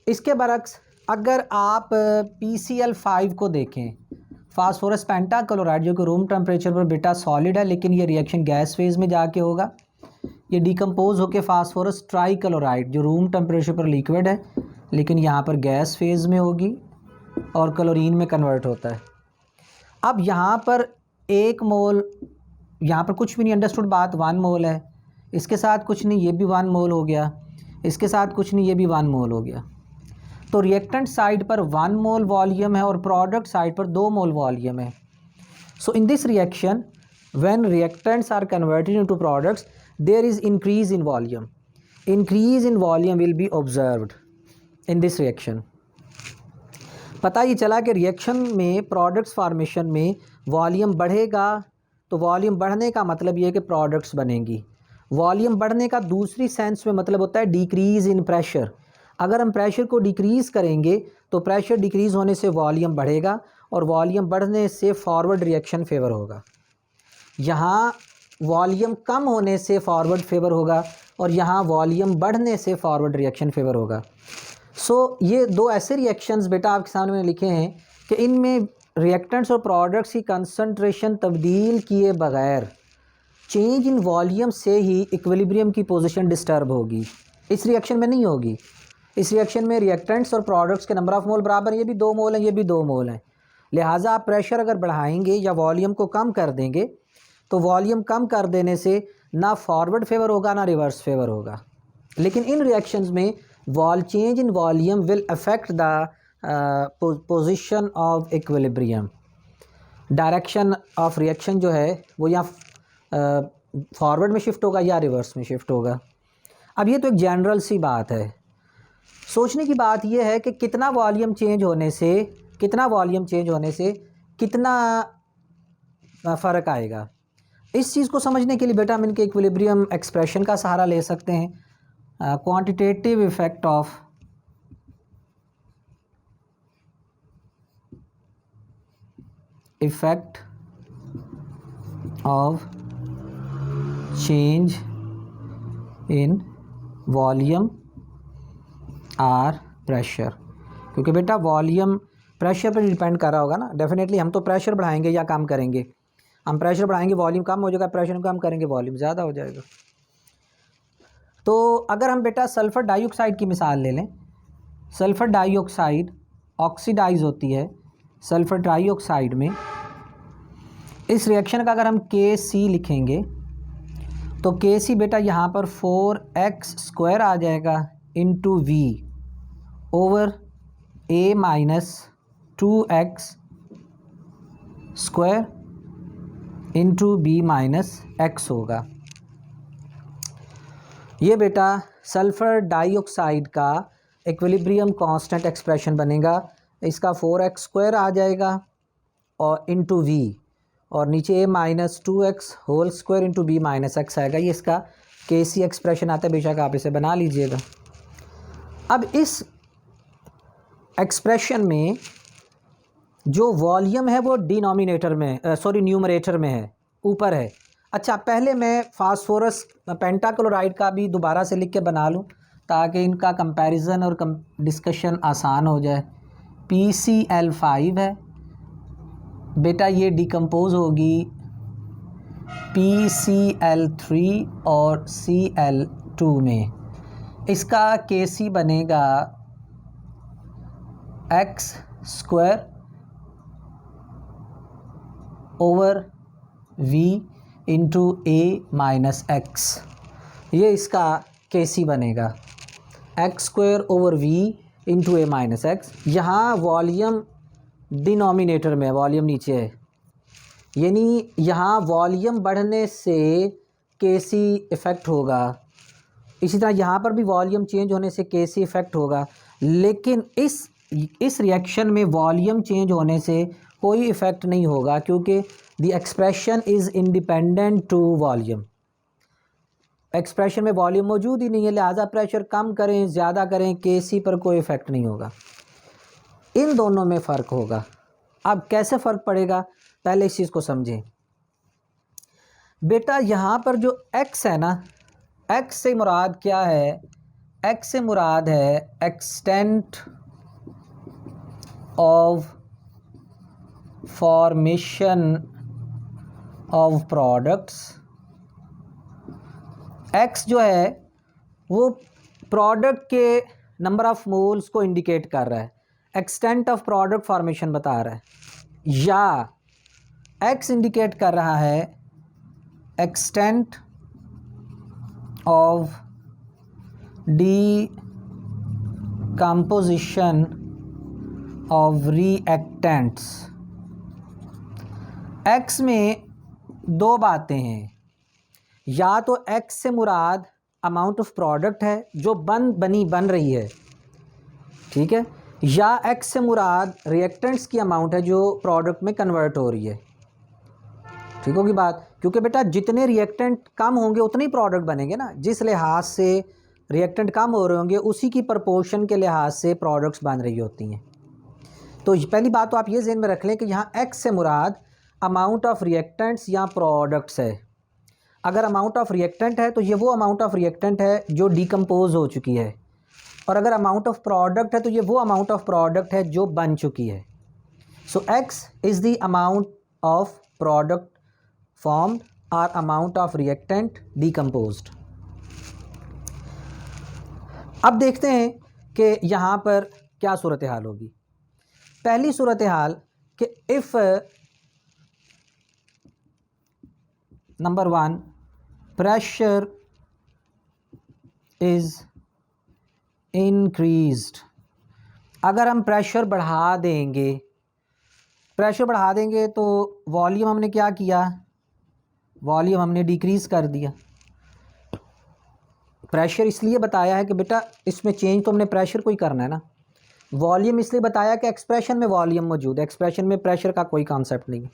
इसके बरक्स अगर आप PCl5 को देखें, फास्फोरस पेंटाक्लोराइड, जो कि रूम टेम्परेचर पर बेटा सॉलिड है, लेकिन ये रिएक्शन गैस फेज़ में जाके होगा। ये डिकम्पोज होकर फास्फोरस ट्राईक्लोराइड, जो रूम टेम्परेचर पर लिक्विड है लेकिन यहाँ पर गैस फेज़ में होगी और क्लोरीन में कन्वर्ट होता है। अब यहाँ पर 1 मोल, यहाँ पर कुछ भी नहीं, अंडरस्टूड बात, 1 मोल है, इसके साथ कुछ नहीं, ये भी 1 मोल हो गया, इसके साथ कुछ नहीं, ये भी 1 मोल हो गया। तो रिएक्टेंट साइड पर 1 मोल वॉल्यूम है और प्रोडक्ट साइड पर 2 मोल वॉल्यूम है। So in this reaction when reactants are converted into products there is increase in volume. Increase in volume will be observed in this reaction. पता ही चला कि रिएक्शन में, प्रोडक्ट्स फार्मेशन में वॉल्यूम बढ़ेगा, तो वॉल्यूम बढ़ने का मतलब ये है कि प्रोडक्ट्स बनेंगी। वॉल्यूम बढ़ने का दूसरी सेंस में मतलब होता है डिक्रीज़ इन प्रेशर। अगर हम प्रेशर को डिक्रीज़ करेंगे तो प्रेशर डिक्रीज़ होने से वॉल्यूम बढ़ेगा और वॉल्यूम बढ़ने से फॉरवर्ड रिएक्शन फेवर होगा। यहाँ वॉल्यूम कम होने से फॉरवर्ड फेवर होगा और यहाँ वॉल्यूम बढ़ने से फॉरवर्ड रिएक्शन फेवर होगा। सो ये 2 ऐसे रिएक्शंस बेटा आपके सामने मैंने लिखे हैं कि इनमें रिएक्टेंट्स और प्रोडक्ट्स की कंसंट्रेशन तब्दील किए बगैर चेंज इन वॉल्यूम से ही इक्विलिब्रियम की पोजीशन डिस्टर्ब होगी। इस रिएक्शन में नहीं होगी। इस रिएक्शन में रिएक्टेंट्स और प्रोडक्ट्स के नंबर ऑफ़ मोल बराबर, ये भी 2 मोल हैं, ये भी 2 मोल हैं। लिहाजा आप प्रेशर अगर बढ़ाएंगे या वॉल्यूम को कम कर देंगे तो वॉल्यूम कम कर देने से ना फॉरवर्ड फेवर होगा ना रिवर्स फेवर होगा। लेकिन इन रिएक्शंस में change in volume will affect the position of equilibrium. Direction of reaction जो है वो या फॉरवर्ड में शिफ्ट होगा या रिवर्स में शिफ्ट होगा। अब ये तो एक जनरल सी बात है। सोचने की बात यह है कि कितना वॉल्यूम चेंज होने से कितना फ़र्क आएगा। इस चीज़ को समझने के लिए बेटा हम इनके इक्विलिब्रियम एक्सप्रेशन का सहारा ले सकते हैं। Quantitative effect of change in volume or pressure, क्योंकि बेटा वॉल्यूम प्रेशर पर डिपेंड कर रहा होगा ना। डेफिनेटली हम तो प्रेशर बढ़ाएंगे या कम करेंगे। हम प्रेशर बढ़ाएंगे वॉल्यूम कम हो जाएगा, प्रेशर कम करेंगे वॉल्यूम ज़्यादा हो जाएगा। तो अगर हम बेटा सल्फ़र डाइऑक्साइड की मिसाल ले लें, सल्फ़र डाइऑक्साइड ऑक्सीडाइज होती है सल्फ़र डाइऑक्साइड में। इस रिएक्शन का अगर हम Kc लिखेंगे तो Kc बेटा यहाँ पर 4x² आ जाएगा into V over A minus 2x² into B minus x होगा। ये बेटा सल्फ़र डाइऑक्साइड का इक्विलिब्रियम कांस्टेंट एक्सप्रेशन बनेगा। इसका 4x² आ जाएगा और इंटू V और नीचे A minus 2x whole square into B minus x आएगा। ये इसका Kc एक्सप्रेशन आता है, बेशक आप इसे बना लीजिएगा। अब इस एक्सप्रेशन में जो वॉल्यूम है वो डिनोमिनेटर में न्यूमरेटर में है, ऊपर है। अच्छा, पहले मैं फास्फोरस पेंटाक्लोराइड का भी दोबारा से लिख के बना लूँ ताकि इनका कंपैरिजन और डिस्कशन आसान हो जाए। PCl5 है बेटा, ये डिकम्पोज होगी PCl3 और Cl2 में। इसका Kc बनेगा x² over V into A minus x। ये इसका Kc बनेगा x² over V into A minus x। यहाँ वॉल्यूम डिनोमिनेटर में, वॉल्यूम नीचे है, यानी यहाँ वॉल्यूम बढ़ने से Kc इफ़ेक्ट होगा। इसी तरह यहाँ पर भी वॉल्यूम चेंज होने से Kc इफ़ेक्ट होगा। लेकिन इस रिएक्शन में वॉल्यूम चेंज होने से कोई इफ़ेक्ट नहीं होगा क्योंकि the expression is independent to volume. Expression में वॉल्यूम मौजूद ही नहीं है, लिहाजा प्रेशर कम करें ज़्यादा करें Kc पर कोई इफ़ेक्ट नहीं होगा। इन दोनों में फ़र्क होगा। अब कैसे फ़र्क पड़ेगा, पहले इस चीज़ को समझें बेटा। यहाँ पर जो x है ना, x से मुराद क्या है, x से मुराद है extent of formation of products. x जो है वो प्रोडक्ट के नंबर ऑफ मोल्स को इंडिकेट कर रहा है, एक्सटेंट ऑफ प्रोडक्ट फॉर्मेशन बता रहा है, या x इंडिकेट कर रहा है extent of decomposition of reactants. x में दो बातें हैं, या तो x से मुराद अमाउंट ऑफ प्रोडक्ट है जो बन रही है, ठीक है, या x से मुराद रिएक्टेंट्स की अमाउंट है जो प्रोडक्ट में कन्वर्ट हो रही है। ठीक होगी बात, क्योंकि बेटा जितने रिएक्टेंट कम होंगे उतने ही प्रोडक्ट बनेंगे ना। जिस लिहाज से रिएक्टेंट कम हो रहे होंगे उसी की प्रपोर्शन के लिहाज से प्रोडक्ट्स बन रही होती हैं। तो पहली बात तो आप ये ज़हन में रख लें कि यहाँ x से मुराद अमाउंट ऑफ रिएक्टेंट्स या प्रोडक्ट्स है। अगर अमाउंट ऑफ रिएक्टेंट है तो ये वो अमाउंट ऑफ रिएक्टेंट है जो डिकम्पोज हो चुकी है, और अगर अमाउंट ऑफ प्रोडक्ट है तो ये वो अमाउंट ऑफ प्रोडक्ट है जो बन चुकी है। सो x is the amount of product formed or amount of reactant decomposed। अब देखते हैं कि यहाँ पर क्या सूरत हाल होगी। पहली सूरत हाल कि if number 1 pressure is increased, अगर हम प्रेशर बढ़ा देंगे तो वॉल्यूम हमने क्या किया, वॉल्यूम हमने डिक्रीज़ कर दिया। प्रेशर इसलिए बताया है कि बेटा इसमें चेंज तो हमने प्रेशर को ही करना है ना। वॉल्यूम इसलिए बताया कि एक्सप्रेशन में वॉल्यूम मौजूद है, एक्सप्रेशन में प्रेशर का कोई कॉन्सेप्ट नहीं।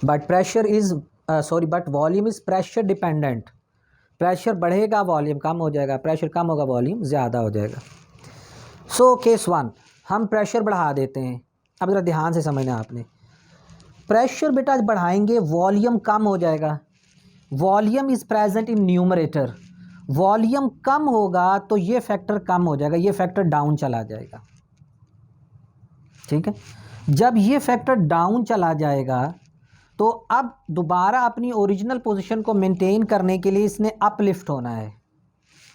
But volume is pressure dependent. Pressure बढ़ेगा वॉल्यूम कम हो जाएगा, प्रेशर कम होगा वॉल्यूम ज़्यादा हो जाएगा। सो केस 1 हम प्रेशर बढ़ा देते हैं। अब ज़रा ध्यान से समझना आपने, प्रेशर बेटा बढ़ाएंगे वॉल्यूम कम हो जाएगा। Volume is present in numerator, volume कम होगा तो ये फैक्टर कम हो जाएगा, ये फैक्टर डाउन चला जाएगा। ठीक है, जब ये फैक्टर डाउन चला जाएगा तो अब दोबारा अपनी ओरिजिनल पोजीशन को मेंटेन करने के लिए इसने अपलिफ्ट होना है।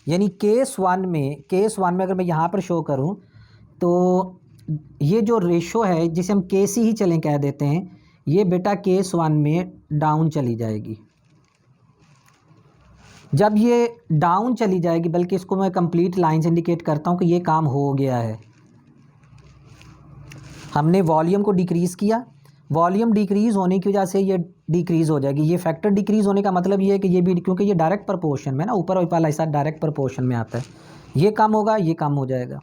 यानी केस वन में अगर मैं यहाँ पर शो करूँ तो ये जो रेशो है जिसे हम केसी ही चलें कह देते हैं, ये बेटा केस 1 में डाउन चली जाएगी। जब ये डाउन चली जाएगी, बल्कि इसको मैं कंप्लीट लाइन से इंडिकेट करता हूँ कि ये काम हो गया है। हमने वॉल्यूम को डिक्रीज़ किया, वॉल्यूम डिक्रीज़ होने की वजह से ये डिक्रीज़ हो जाएगी। ये फैक्टर डिक्रीज़ होने का मतलब ये है कि ये भी, क्योंकि ये डायरेक्ट प्रपोर्शन में ना, ऊपर वाला हिस्सा डायरेक्ट प्रपोर्शन में आता है, ये कम होगा ये कम हो जाएगा।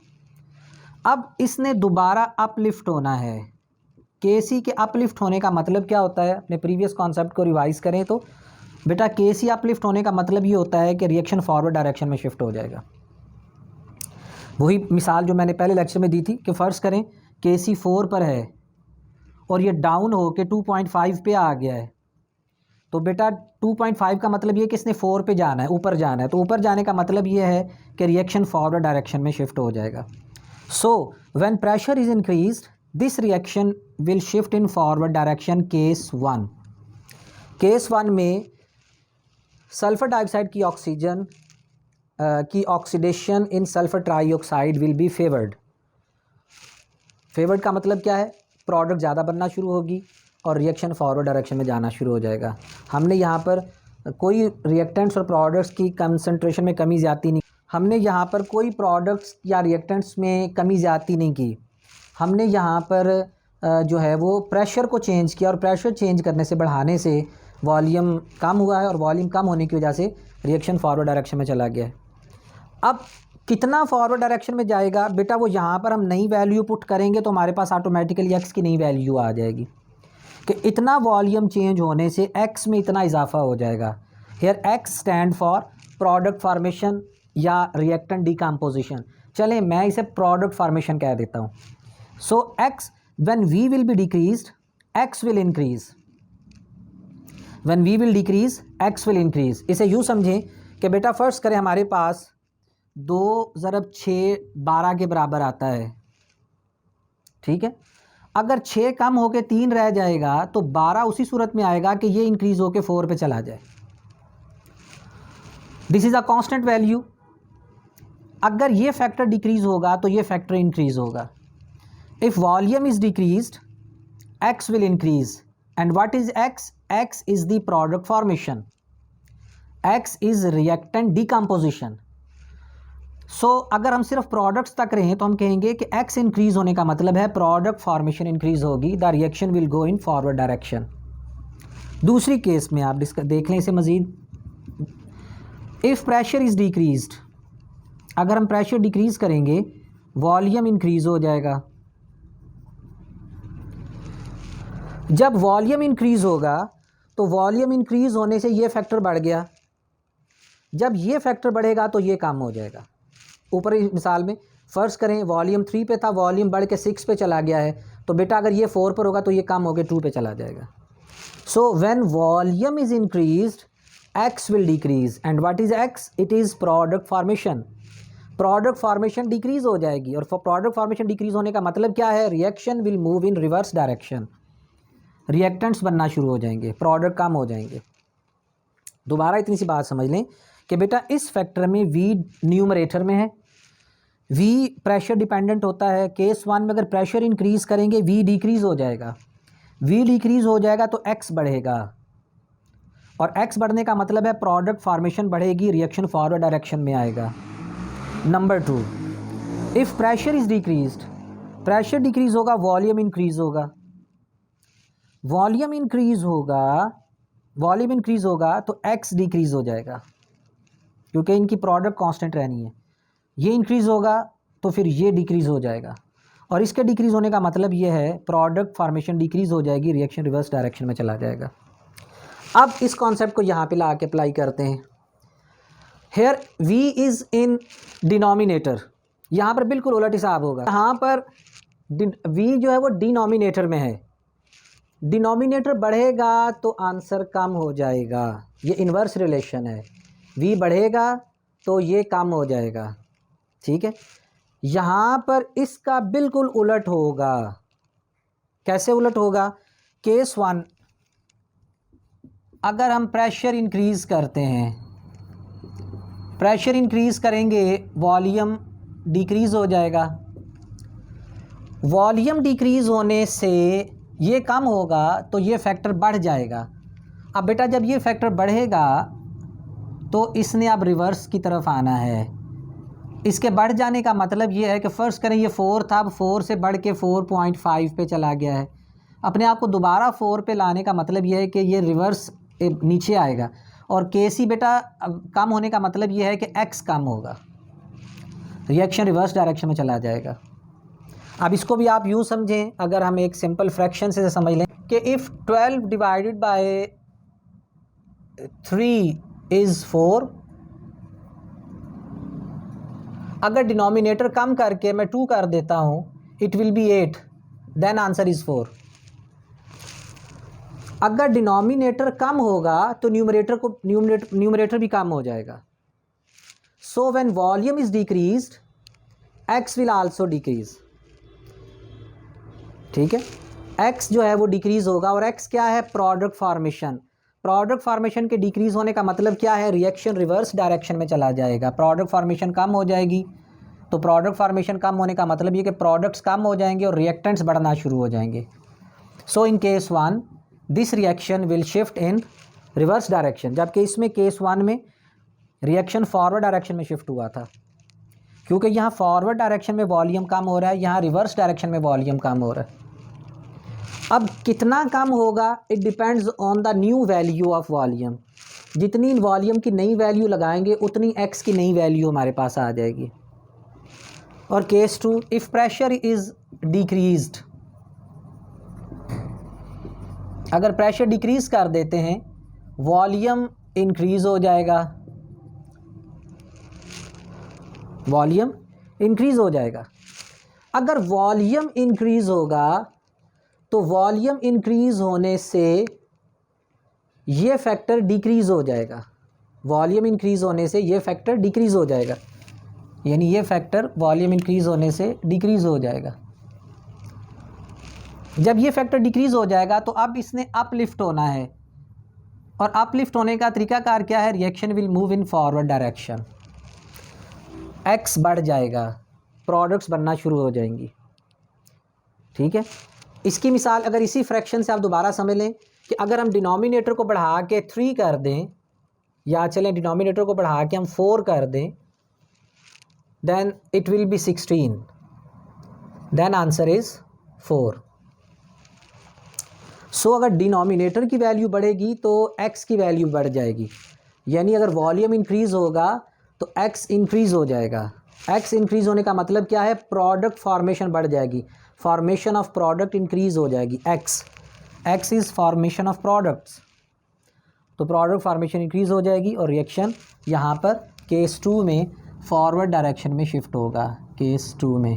अब इसने दोबारा अपलिफ्ट होना है। केसी के अपलिफ्ट होने का मतलब क्या होता है, अपने प्रीवियस कॉन्सेप्ट को रिवाइज करें तो बेटा केसी अपलिफ्ट होने का मतलब ये होता है कि रिएक्शन फॉरवर्ड डायरेक्शन में शिफ्ट हो जाएगा। वही मिसाल जो मैंने पहले लेक्चर में दी थी कि फ़र्ज़ करें केसी 4 पर है और ये डाउन हो के 2.5 पे आ गया है, तो बेटा 2.5 का मतलब ये कि इसने 4 पे जाना है, ऊपर जाना है, तो ऊपर जाने का मतलब ये है कि रिएक्शन फॉरवर्ड डायरेक्शन में शिफ्ट हो जाएगा। So when pressure is increased this reaction will shift in forward direction case 1। Case 1 में सल्फर डाइऑक्साइड की oxidation in sulphur trioxide will be favoured. Favoured का मतलब क्या है, प्रोडक्ट ज़्यादा बनना शुरू होगी और रिएक्शन फॉरवर्ड डायरेक्शन में जाना शुरू हो जाएगा। हमने यहाँ पर कोई रिएक्टेंट्स और प्रोडक्ट्स की कंसंट्रेशन में कमी ज़्यादा नहीं, हमने यहाँ पर कोई प्रोडक्ट्स या रिएक्टेंट्स में कमी ज़्यादा नहीं की। हमने यहाँ पर जो है वो प्रेशर को चेंज किया और प्रेशर चेंज करने से, बढ़ाने से वॉल्यूम कम हुआ है और वॉल्यूम कम होने की वजह से रिएक्शन फॉरवर्ड डायरेक्शन में चला गया है। अब कितना फॉरवर्ड डायरेक्शन में जाएगा बेटा, वो यहाँ पर हम नई वैल्यू पुट करेंगे तो हमारे पास ऑटोमेटिकली एक्स की नई वैल्यू आ जाएगी कि इतना वॉल्यूम चेंज होने से एक्स में इतना इजाफा हो जाएगा। Here x stand for product formation या रिएक्टेंट डिकम्पोजिशन। चलें मैं इसे प्रोडक्ट फार्मेशन कह देता हूँ। So x when v will be decreased x will increase, when v will decrease x will increase. इसे यूँ समझें कि बेटा फर्ज करें हमारे पास 2 ज़रब 6 12 के बराबर आता है, ठीक है। अगर 6 कम होके 3 रह जाएगा तो 12 उसी सूरत में आएगा कि ये इंक्रीज होके 4 पे चला जाए। This is a constant value. अगर ये फैक्टर डिक्रीज होगा तो ये फैक्टर इंक्रीज होगा। If volume is decreased x will increase. And what is x? x is the product formation, x is reactant decomposition. So अगर हम सिर्फ प्रोडक्ट्स तक रहें तो हम कहेंगे कि x इंक्रीज होने का मतलब है प्रोडक्ट फॉर्मेशन इंक्रीज होगी, the reaction will go in forward direction. दूसरी केस में आप देख लें इसे मज़ीद। इफ़ प्रेशर इज़ डिक्रीज्ड, अगर हम प्रेशर डिक्रीज करेंगे वॉल्यूम इंक्रीज हो जाएगा। जब वॉल्यूम इंक्रीज होगा तो वॉल्यूम इंक्रीज होने से ये फैक्टर बढ़ गया, जब ये फैक्टर बढ़ेगा तो ये कम हो जाएगा। ऊपर मिसाल में फ़र्ज़ करें वॉल्यूम 3 पे था, वॉल्यूम बढ़ के 6 पे चला गया है, तो बेटा अगर ये 4 पर होगा तो ये कम हो के 2 पे चला जाएगा। So when volume is increased x will decrease. And what is x? It is product formation. Product formation decrease हो जाएगी, और प्रोडक्ट फॉर्मेशन डिक्रीज होने का मतलब क्या है? Reaction will move in reverse direction, reactants बनना शुरू हो जाएंगे, प्रोडक्ट कम हो जाएंगे। दोबारा इतनी सी बात समझ लें कि बेटा इस फैक्टर में v न्यूमरेटर में है, v प्रेशर डिपेंडेंट होता है। केस 1 में अगर प्रेशर इंक्रीज़ करेंगे v डिक्रीज़ हो जाएगा, v डिक्रीज़ हो जाएगा तो x बढ़ेगा, और x बढ़ने का मतलब है प्रोडक्ट फॉर्मेशन बढ़ेगी, रिएक्शन फॉरवर्ड डायरेक्शन में आएगा। Number 2, if pressure is decreased, pressure decrease होगा वॉल्यूम इंक्रीज़ होगा, वॉल्यूम इंक्रीज़ होगा, वॉल्यूम इंक्रीज़ होगा तो x डिक्रीज़ हो जाएगा, क्योंकि इनकी प्रोडक्ट कांस्टेंट रहनी है। ये इंक्रीज़ होगा तो फिर ये डिक्रीज़ हो जाएगा, और इसके डिक्रीज़ होने का मतलब ये है प्रोडक्ट फार्मेशन डिक्रीज़ हो जाएगी, रिएक्शन रिवर्स डायरेक्शन में चला जाएगा। अब इस कॉन्सेप्ट को यहाँ पे ला के अप्लाई करते हैं। Here v is in denominator, यहाँ पर बिल्कुल उलट हिसाब होगा। यहाँ पर v जो है वो डिनोमिनेटर में है, डिनोमिनेटर बढ़ेगा तो आंसर कम हो जाएगा, ये इन्वर्स रिलेशन है। v बढ़ेगा तो ये कम हो जाएगा, ठीक है। यहाँ पर इसका बिल्कुल उलट होगा। कैसे उलट होगा? केस 1, अगर हम प्रेशर इंक्रीज़ करते हैं, प्रेशर इंक्रीज़ करेंगे वॉल्यूम डिक्रीज़ हो जाएगा, वॉल्यूम डिक्रीज़ होने से ये कम होगा तो ये फैक्टर बढ़ जाएगा। अब बेटा जब ये फैक्टर बढ़ेगा तो इसने अब रिवर्स की तरफ आना है। इसके बढ़ जाने का मतलब ये है कि फ़र्ज़ करें ये 4 था, अब 4 से बढ़ के 4.5 पे चला गया है। अपने आप को दोबारा 4 पे लाने का मतलब ये है कि ये रिवर्स नीचे आएगा, और केसी बेटा कम होने का मतलब ये है कि x कम होगा, रिएक्शन रिवर्स डायरेक्शन में चला जाएगा। अब इसको भी आप यूँ समझें, अगर हम एक सिंपल फ्रैक्शन से समझ लें कि इफ़ 12 डिवाइडेड बाय 3 इज़ 4, अगर डिनोमिनेटर कम करके मैं 2 कर देता हूँ, it will be 8, then answer is 4। अगर डिनोमिनेटर कम होगा तो न्यूमरेटर भी कम हो जाएगा। So when volume is decreased x will also decrease, ठीक है। x जो है वो डिक्रीज़ होगा, और x क्या है? Product formation. प्रोडक्ट फार्मेशन के डिक्रीज़ होने का मतलब क्या है? रिएक्शन रिवर्स डायरेक्शन में चला जाएगा, प्रोडक्ट फार्मेशन कम हो जाएगी। तो प्रोडक्ट फार्मेशन कम होने का मतलब ये कि प्रोडक्ट्स कम हो जाएंगे और रिएक्टेंट्स बढ़ना शुरू हो जाएंगे। So in case 1 this reaction will shift in reverse direction, जबकि इसमें केस 1 में रिएक्शन फॉरवर्ड डायरेक्शन में शिफ्ट हुआ था, क्योंकि यहाँ फॉरवर्ड डायरेक्शन में वॉल्यूम कम हो रहा है, यहाँ रिवर्स डायरेक्शन में वॉल्यूम कम हो रहा है। अब कितना कम होगा? It depends on the new value of volume. जितनी वॉल्यूम की नई वैल्यू लगाएंगे उतनी x की नई वैल्यू हमारे पास आ जाएगी। और case 2, if pressure is decreased, अगर प्रेशर डिक्रीज कर देते हैं वॉल्यूम इंक्रीज़ हो जाएगा, वॉल्यूम इंक्रीज़ हो जाएगा। अगर वॉल्यूम इंक्रीज़ होगा तो वॉल्यूम इंक्रीज़ होने से ये फैक्टर डिक्रीज़ हो जाएगा, वॉल्यूम इंक्रीज़ होने से ये फैक्टर डिक्रीज़ हो जाएगा, यानी ये फैक्टर वॉल्यूम इंक्रीज़ होने से डिक्रीज़ हो जाएगा। जब ये फैक्टर डिक्रीज़ हो जाएगा तो अब इसने अपलिफ्ट होना है, और अपलिफ्ट होने का तरीकाकार क्या है, reaction will move in forward direction, x बढ़ जाएगा, प्रोडक्ट्स बनना शुरू हो जाएंगी। ठीक है, इसकी मिसाल अगर इसी फ्रैक्शन से आप दोबारा समझ लें कि अगर हम डिनोमिनेटर को बढ़ा के 3 कर दें, या चलें डिनोमिनेटर को बढ़ा के हम 4 कर दें, then it will be 16, then answer is 4। So अगर डिनोमिनेटर की वैल्यू बढ़ेगी तो एक्स की वैल्यू बढ़ जाएगी, यानी अगर वॉल्यूम इंक्रीज़ होगा तो एक्स इंक्रीज़ हो जाएगा। एक्स इंक्रीज़ होने का मतलब क्या है, प्रोडक्ट फॉर्मेशन बढ़ जाएगी, फॉर्मेशन ऑफ प्रोडक्ट इंक्रीज़ हो जाएगी। X is formation of products, तो प्रोडक्ट फॉर्मेशन इंक्रीज़ हो जाएगी और रिएक्शन यहाँ पर केस 2 में फॉरवर्ड डायरेक्शन में शिफ्ट होगा। केस 2 में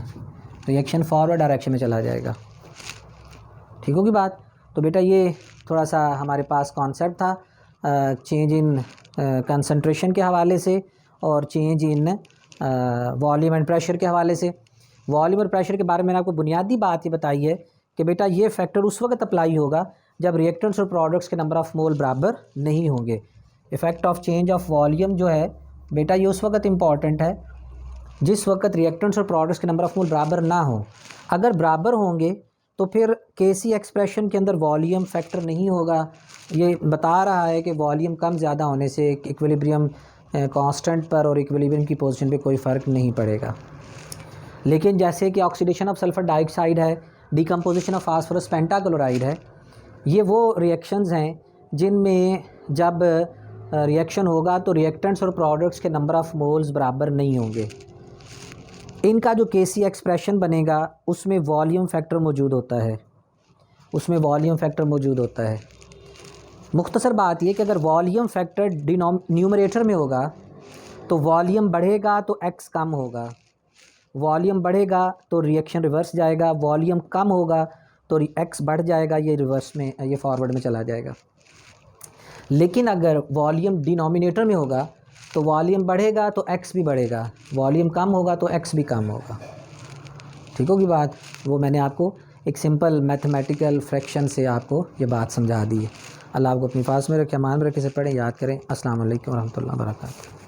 रिएक्शन फॉरवर्ड डायरेक्शन में चला जाएगा। ठीक होगी बात। तो बेटा ये थोड़ा सा हमारे पास कॉन्सेप्ट था चेंज इन कंसंट्रेशन के हवाले से और change in volume and pressure के हवाले से। वॉल्यूम और प्रेशर के बारे में मैंने आपको बुनियादी बात ये बताई है कि बेटा ये फैक्टर उस वक्त अप्लाई होगा जब रिएक्टेंट्स और प्रोडक्ट्स के नंबर ऑफ़ मोल बराबर नहीं होंगे। Effect of change of volume जो है बेटा ये उस वक्त इम्पॉर्टेंट है जिस वक्त रिएक्टेंट्स और प्रोडक्ट्स के नंबर ऑफ़ मोल बराबर ना हो। अगर बराबर होंगे तो फिर केसी एक्सप्रेशन के अंदर वॉल्यूम फैक्टर नहीं होगा। ये बता रहा है कि वॉल्यूम कम ज़्यादा होने से इक्विलिब्रियम कांस्टेंट पर और इक्विलिब्रियम की पोजीशन पे कोई फ़र्क नहीं पड़ेगा। लेकिन जैसे कि ऑक्सीडेशन ऑफ सल्फ़र डाइऑक्साइड है, डिकम्पोजिशन ऑफ फास्फोरस पेंटाक्लोराइड है, ये वो रिएक्शंस हैं जिनमें जब रिएक्शन होगा तो रिएक्टेंट्स और प्रोडक्ट्स के नंबर ऑफ़ मोल्स बराबर नहीं होंगे। इनका जो केसी एक्सप्रेशन बनेगा उसमें वॉल्यूम फैक्टर मौजूद होता है, उसमें वॉल्यूम फैक्टर मौजूद होता है। मुख्तसर बात ये कि अगर वॉल्यूम फैक्टर न्यूमरेटर में होगा तो वॉल्यूम बढ़ेगा तो एक्स कम होगा, वॉल्यूम बढ़ेगा तो रिएक्शन रिवर्स जाएगा, वॉल्यूम कम होगा तो एक्स बढ़ जाएगा, ये रिवर्स में ये फॉरवर्ड में चला जाएगा। लेकिन अगर वॉल्यूम डिनोमिनेटर में होगा तो वॉल्यूम बढ़ेगा तो एक्स भी बढ़ेगा, वॉल्यूम कम होगा तो एक्स भी कम होगा। ठीक होगी बात। वो मैंने आपको एक सिंपल मैथमेटिकल फ्रैक्शन से आपको ये बात समझा दी है। अल्लाह आपको अपनी पास में रखे, मान में रखे, से पढ़ें, याद करें। अस्सलाम वालेकुम व रहमतुल्लाहि व बरकातहू।